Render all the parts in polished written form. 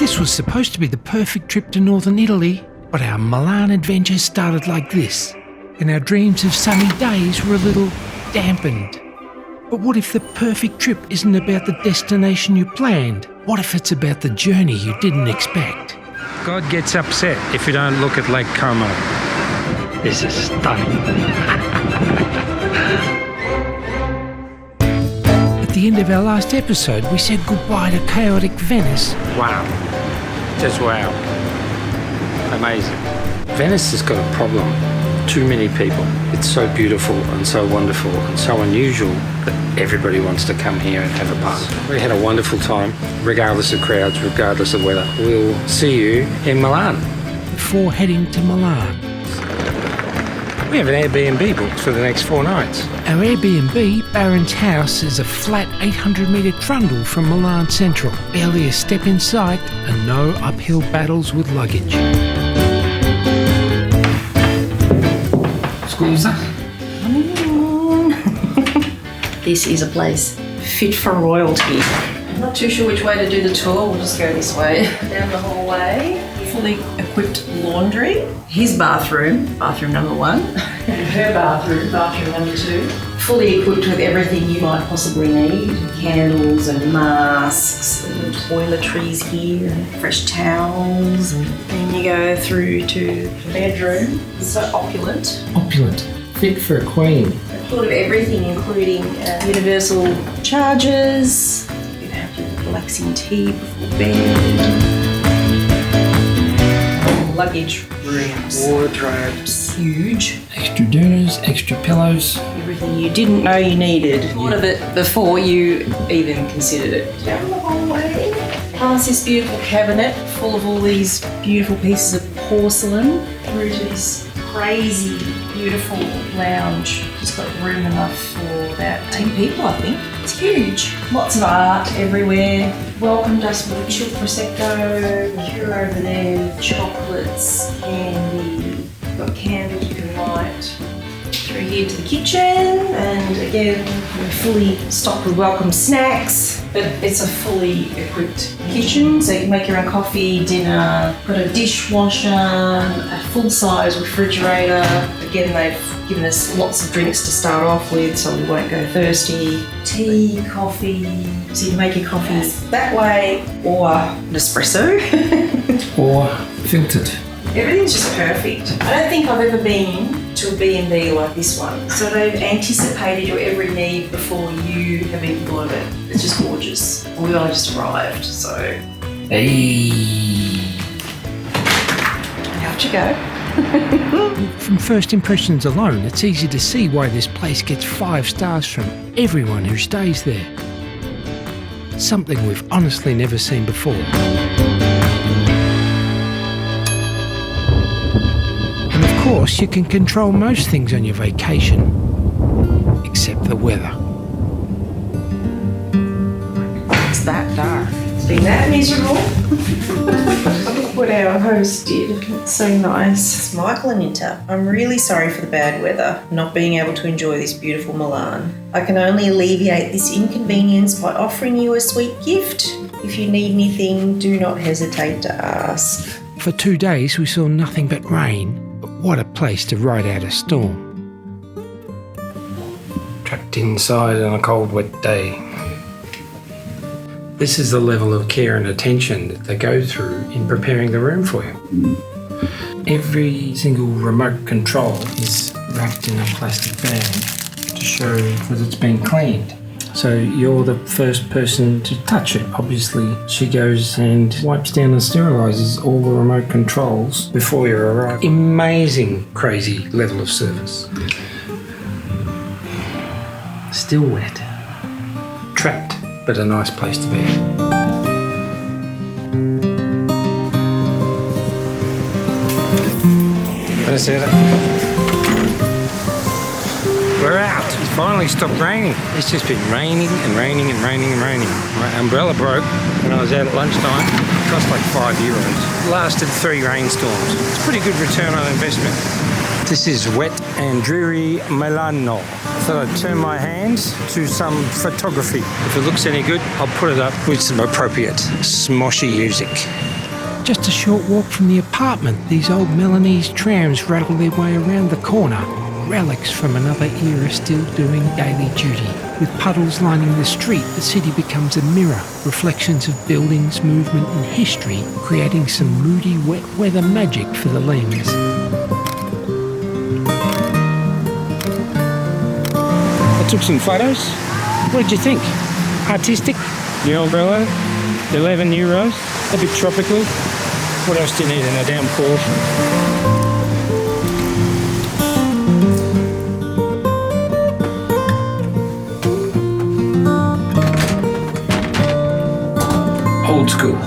This was supposed to be the perfect trip to northern Italy, but our Milan adventure started like this, and our dreams of sunny days were a little dampened. But what if the perfect trip isn't about the destination you planned? What if it's about the journey you didn't expect? God gets upset if you don't look at Lake Como. This is stunning. At the end of our last episode, we said goodbye to chaotic Venice. Wow. Just wow. Amazing. Venice has got a problem. Too many people. It's so beautiful and so wonderful and so unusual that everybody wants to come here and have a party. We had a wonderful time, regardless of crowds, regardless of weather. We'll see you in Milan. Before heading to Milan. We have an Airbnb booked for the next 4 nights. Our Airbnb, Baron's house, is a flat 800-metre trundle from Milan Central. Barely a step in sight and no uphill battles with luggage. Scusa. This is a place fit for royalty. I'm not too sure which way to do the tour. We'll just go this way. Down the hallway. Fully equipped laundry. His bathroom, bathroom number 1. And her bathroom, bathroom number 2. Fully equipped with everything you might possibly need. Candles and masks and toiletries here and fresh towels. And then you go through to the bedroom. It's so opulent. Opulent. Fit for a queen. Full of everything, including universal chargers. You can have your relaxing tea before bed. Luggage rooms. Wardrobes. Huge. Extra dinners, extra pillows. Everything you didn't know you needed. Thought of it before you even considered it. Down the hallway. Past this beautiful cabinet full of all these beautiful pieces of porcelain. Through to this crazy, beautiful lounge. Just got room enough for about 10 people, I think. It's huge. Lots of art everywhere. Welcomed us with a chilled Prosecco, liqueur over there, chocolates, candy. Got candles you can light. Through here to the kitchen, and again, we're fully stocked with welcome snacks. But it's a fully equipped kitchen, so you can make your own coffee, dinner. Got a dishwasher, a full-size refrigerator. Again, they've given us lots of drinks to start off with, so we won't go thirsty. Tea, coffee, so you can make your coffees that way, or an espresso. Or filtered. Everything's just perfect. I don't think I've ever been to a B&B like this one. So they've anticipated your every need before you have even thought of it. It's just gorgeous. We only just arrived, so. Hey. How'd you go? From first impressions alone, it's easy to see why this place gets 5 stars from everyone who stays there. Something we've honestly never seen before. And of course, you can control most things on your vacation, except the weather. It's that dark. It's been that miserable. What our host did. It's so nice. It's Michael Anita. I'm really sorry for the bad weather, not being able to enjoy this beautiful Milan. I can only alleviate this inconvenience by offering you a sweet gift. If you need anything, do not hesitate to ask. For 2 days, we saw nothing but rain. But what a place to ride out a storm. Trapped inside on a cold, wet day. This is the level of care and attention that they go through in preparing the room for you. Every single remote control is wrapped in a plastic bag to show that it's been cleaned. So you're the first person to touch it. Obviously, she goes and wipes down and sterilises all the remote controls before you arrive. Amazing, crazy level of service. Still wet. Trapped, but a nice place to be. Buonasera. We're out. It finally stopped raining. It's just been raining and raining and raining and raining. My umbrella broke when I was out at lunchtime. It cost like €5. Lasted 3 rainstorms. It's a pretty good return on investment. This is wet and dreary Milano. So I turn my hand to some photography. If it looks any good, I'll put it up with some appropriate smoshy music. Just a short walk from the apartment, these old Milanese trams rattle their way around the corner. Relics from another era still doing daily duty. With puddles lining the street, the city becomes a mirror. Reflections of buildings, movement and history, creating some moody wet weather magic for the lens. I took some photos. What did you think? Artistic? The old umbrella, 11 euros, a bit tropical. What else do you need in a downpour? Old school.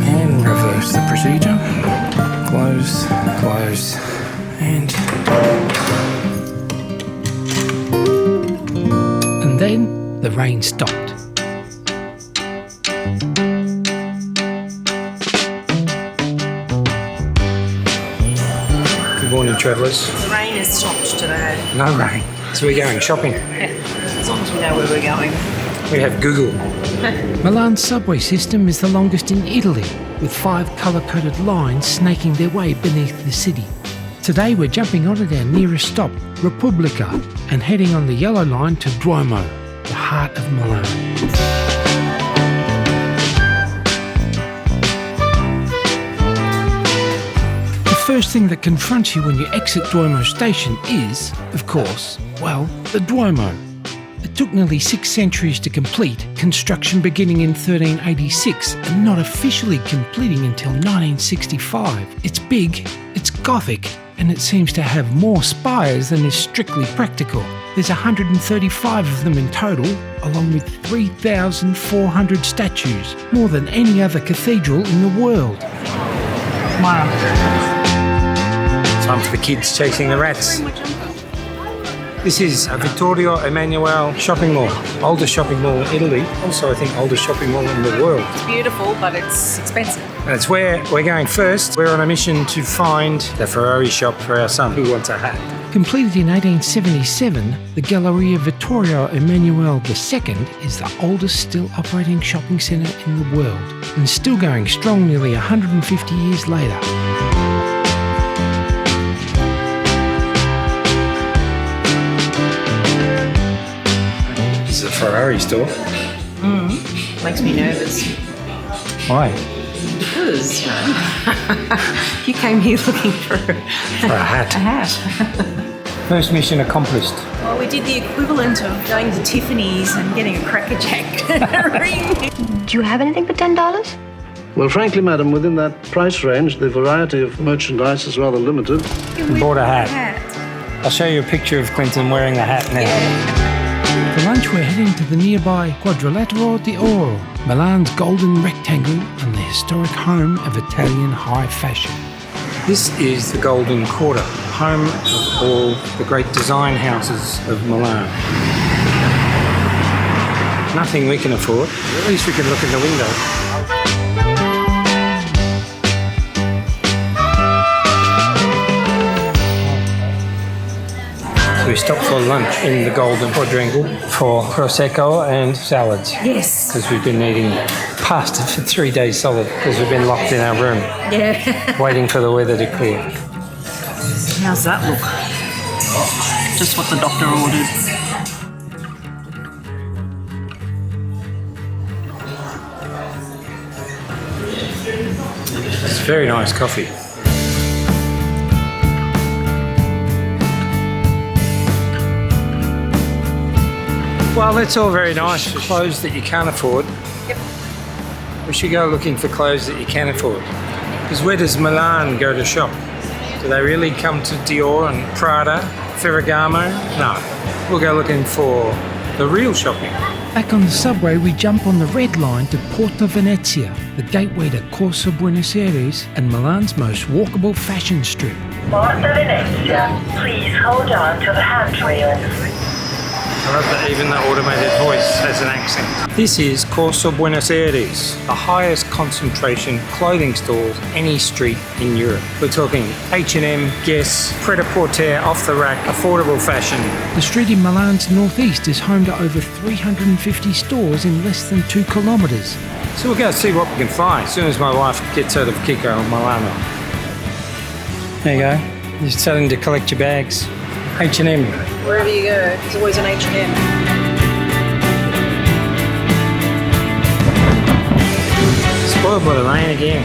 And reverse the procedure. Close, close, and then the rain stopped. Good morning, travellers. The rain has stopped today. No rain. So we're going shopping. As long as we know where we're going. We have Google. Milan's subway system is the longest in Italy, with 5 colour-coded lines snaking their way beneath the city. Today we're jumping on at our nearest stop, Repubblica, and heading on the yellow line to Duomo, the heart of Milan. The first thing that confronts you when you exit Duomo station is, of course, well, the Duomo. It took nearly 6 centuries to complete, construction beginning in 1386 and not officially completing until 1965. It's big, it's Gothic, and it seems to have more spires than is strictly practical. There's 135 of them in total, along with 3,400 statues, more than any other cathedral in the world. Wow. Time for the kids chasing the rats. This is a Vittorio Emanuele shopping mall, oldest shopping mall in Italy, also I think oldest shopping mall in the world. It's beautiful, but it's expensive. And it's where we're going first. We're on a mission to find the Ferrari shop for our son who wants a hat. Completed in 1877, the Galleria Vittorio Emanuele II is the oldest still operating shopping centre in the world and still going strong nearly 150 years later. This is a Ferrari store. Makes me nervous. Why? Because, you came here looking for For a hat. a hat. First mission accomplished. Well, we did the equivalent of going to Tiffany's and getting a Cracker Jack ring. Do you have anything for $10? Well, frankly, madam, within that price range, the variety of merchandise is rather limited. Bought a hat. I'll show you a picture of Clinton wearing the hat now. For lunch we're heading to the nearby Quadrilatero d'Oro, Milan's golden rectangle and the historic home of Italian high fashion. This is the Golden Quarter, home of all the great design houses of Milan. Nothing we can afford, at least we can look in the window. We stopped for lunch in the Golden Quadrangle for Prosecco and salads. Yes. Because we've been eating pasta for 3 days solid because we've been locked in our room Yeah. waiting for the weather to clear. How's that look? Just what the doctor ordered. It's very nice coffee. Well, that's all very nice for clothes that you can't afford. Yep. We should go looking for clothes that you can afford. Because where does Milan go to shop? Do they really come to Dior and Prada, Ferragamo? No. We'll go looking for the real shopping. Back on the subway we jump on the red line to Porta Venezia, the gateway to Corso Buenos Aires and Milan's most walkable fashion strip. Porta Venezia, please hold on to the handrails. I love that even the automated voice has an accent. This is Corso Buenos Aires, the highest concentration clothing stores any street in Europe. We're talking H&M, Guess, Pret-a-Porter, off-the-rack, affordable fashion. The street in Milan's northeast is home to over 350 stores in less than 2 kilometres. So we'll go see what we can find as soon as my wife gets out of Kiko and Milano. There you go. You're starting to collect your bags. H&M. Wherever you go, there's always an H&M. Spoiled by the rain again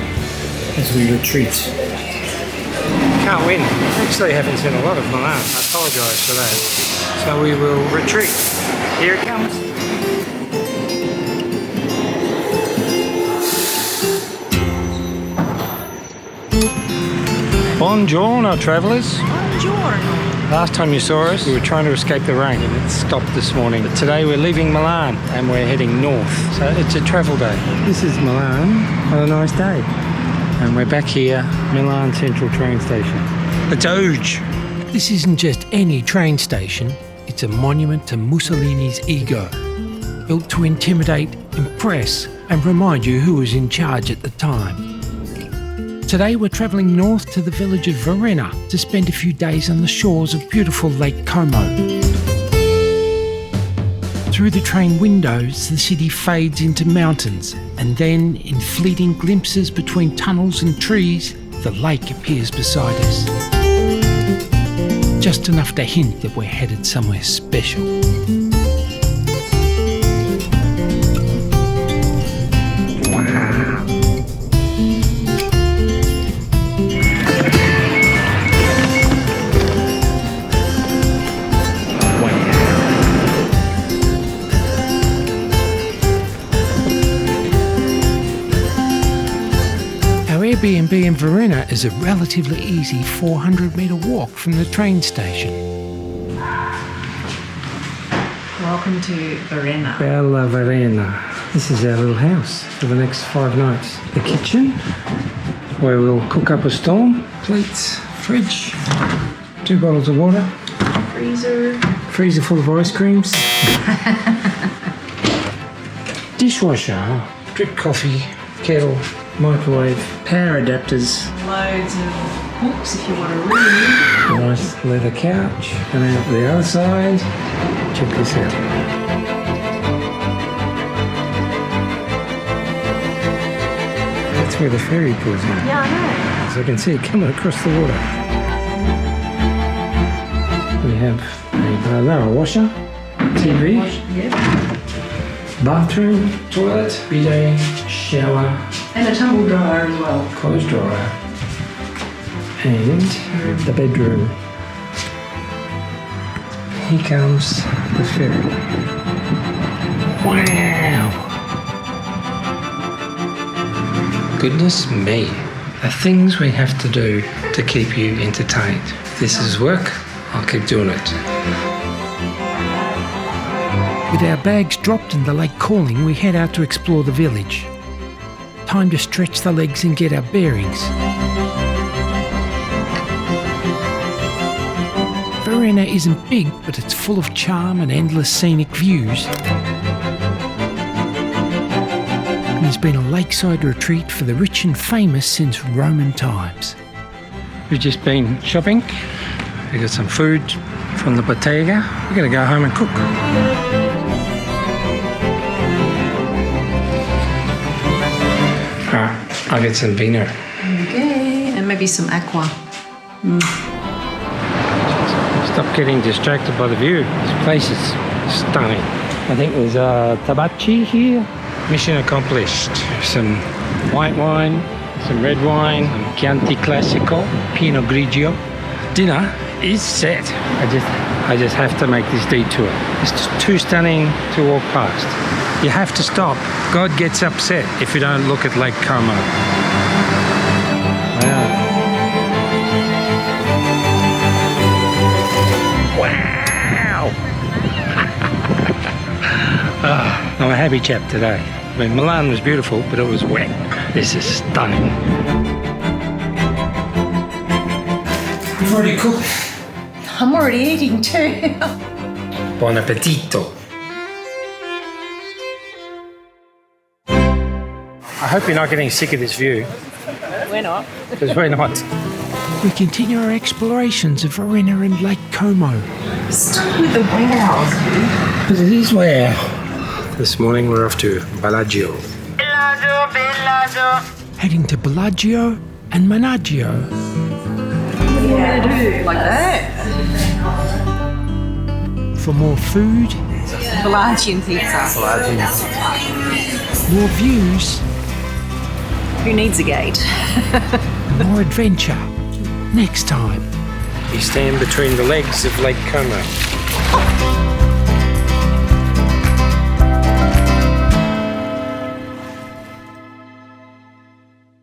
as we retreat. Can't win. Actually, haven't seen a lot of Milan. I apologise for that. So we will retreat. Here it comes. Buongiorno, travellers. Buongiorno. Last time you saw us, we were trying to escape the rain and it stopped this morning. But today we're leaving Milan and we're heading north. So it's a travel day. This is Milan on a nice day. And we're back here, Milan Central train station. The Doge. This isn't just any train station, it's a monument to Mussolini's ego. Built to intimidate, impress, and remind you who was in charge at the time. Today we're travelling north to the village of Varenna to spend a few days on the shores of beautiful Lake Como. Through the train windows, the city fades into mountains, and then, in fleeting glimpses between tunnels and trees, the lake appears beside us. Just enough to hint that we're headed somewhere special. Airbnb in Varenna is a relatively easy 400-metre walk from the train station. Welcome to Varenna. Bella Varenna. This is our little house for the next 5 nights. The kitchen, where we'll cook up a storm, plates, fridge, 2 bottles of water, freezer full of ice creams, dishwasher, drip coffee, kettle, microwave, power adapters, Loads of books if you want to read. nice leather couch, and out the other side, check this out. That's where the ferry pulls in. Yeah, I know. So I can see it coming across the water. We have a washer, TV, bathroom, toilet, bidet, shower, And a tumble dryer as well. clothes dryer, and the bedroom. Here comes the ferry. Wow! Goodness me. The things we have to do to keep you entertained. If this is work, I'll keep doing it. With our bags dropped and the lake calling, we head out to explore the village. Time to stretch the legs and get our bearings. Varenna isn't big, but it's full of charm and endless scenic views. And there's been a lakeside retreat for the rich and famous since Roman times. We've just been shopping. We got some food from the bottega. We're going to go home and cook. Alright, I'll get some vino. Okay, and maybe some aqua. Stop getting distracted by the view. This place is stunning. I think there's tabacci here. Mission accomplished. Some white wine, some red wine, some Chianti Classico, Pinot Grigio. Dinner is set. I just have to make this detour. It's just too stunning to walk past. You have to stop. God gets upset if you don't look at Lake Como. Wow! I'm a happy chap today. I mean, Milan was beautiful, but it was wet. This is stunning. You've already cooked. I'm already eating too. Buon appetito. I hope you're not getting sick of this view, We're not. because we're not. We continue our explorations of Varenna and Lake Como. Stop with the wow. But it is where. This morning we're off to Bellagio. Heading to Bellagio and Menaggio. What do you want to do? Like that? For more food, Bellagio pizza. more views, Who needs a gate? more adventure. Next time. We stand between the legs of Lake Como.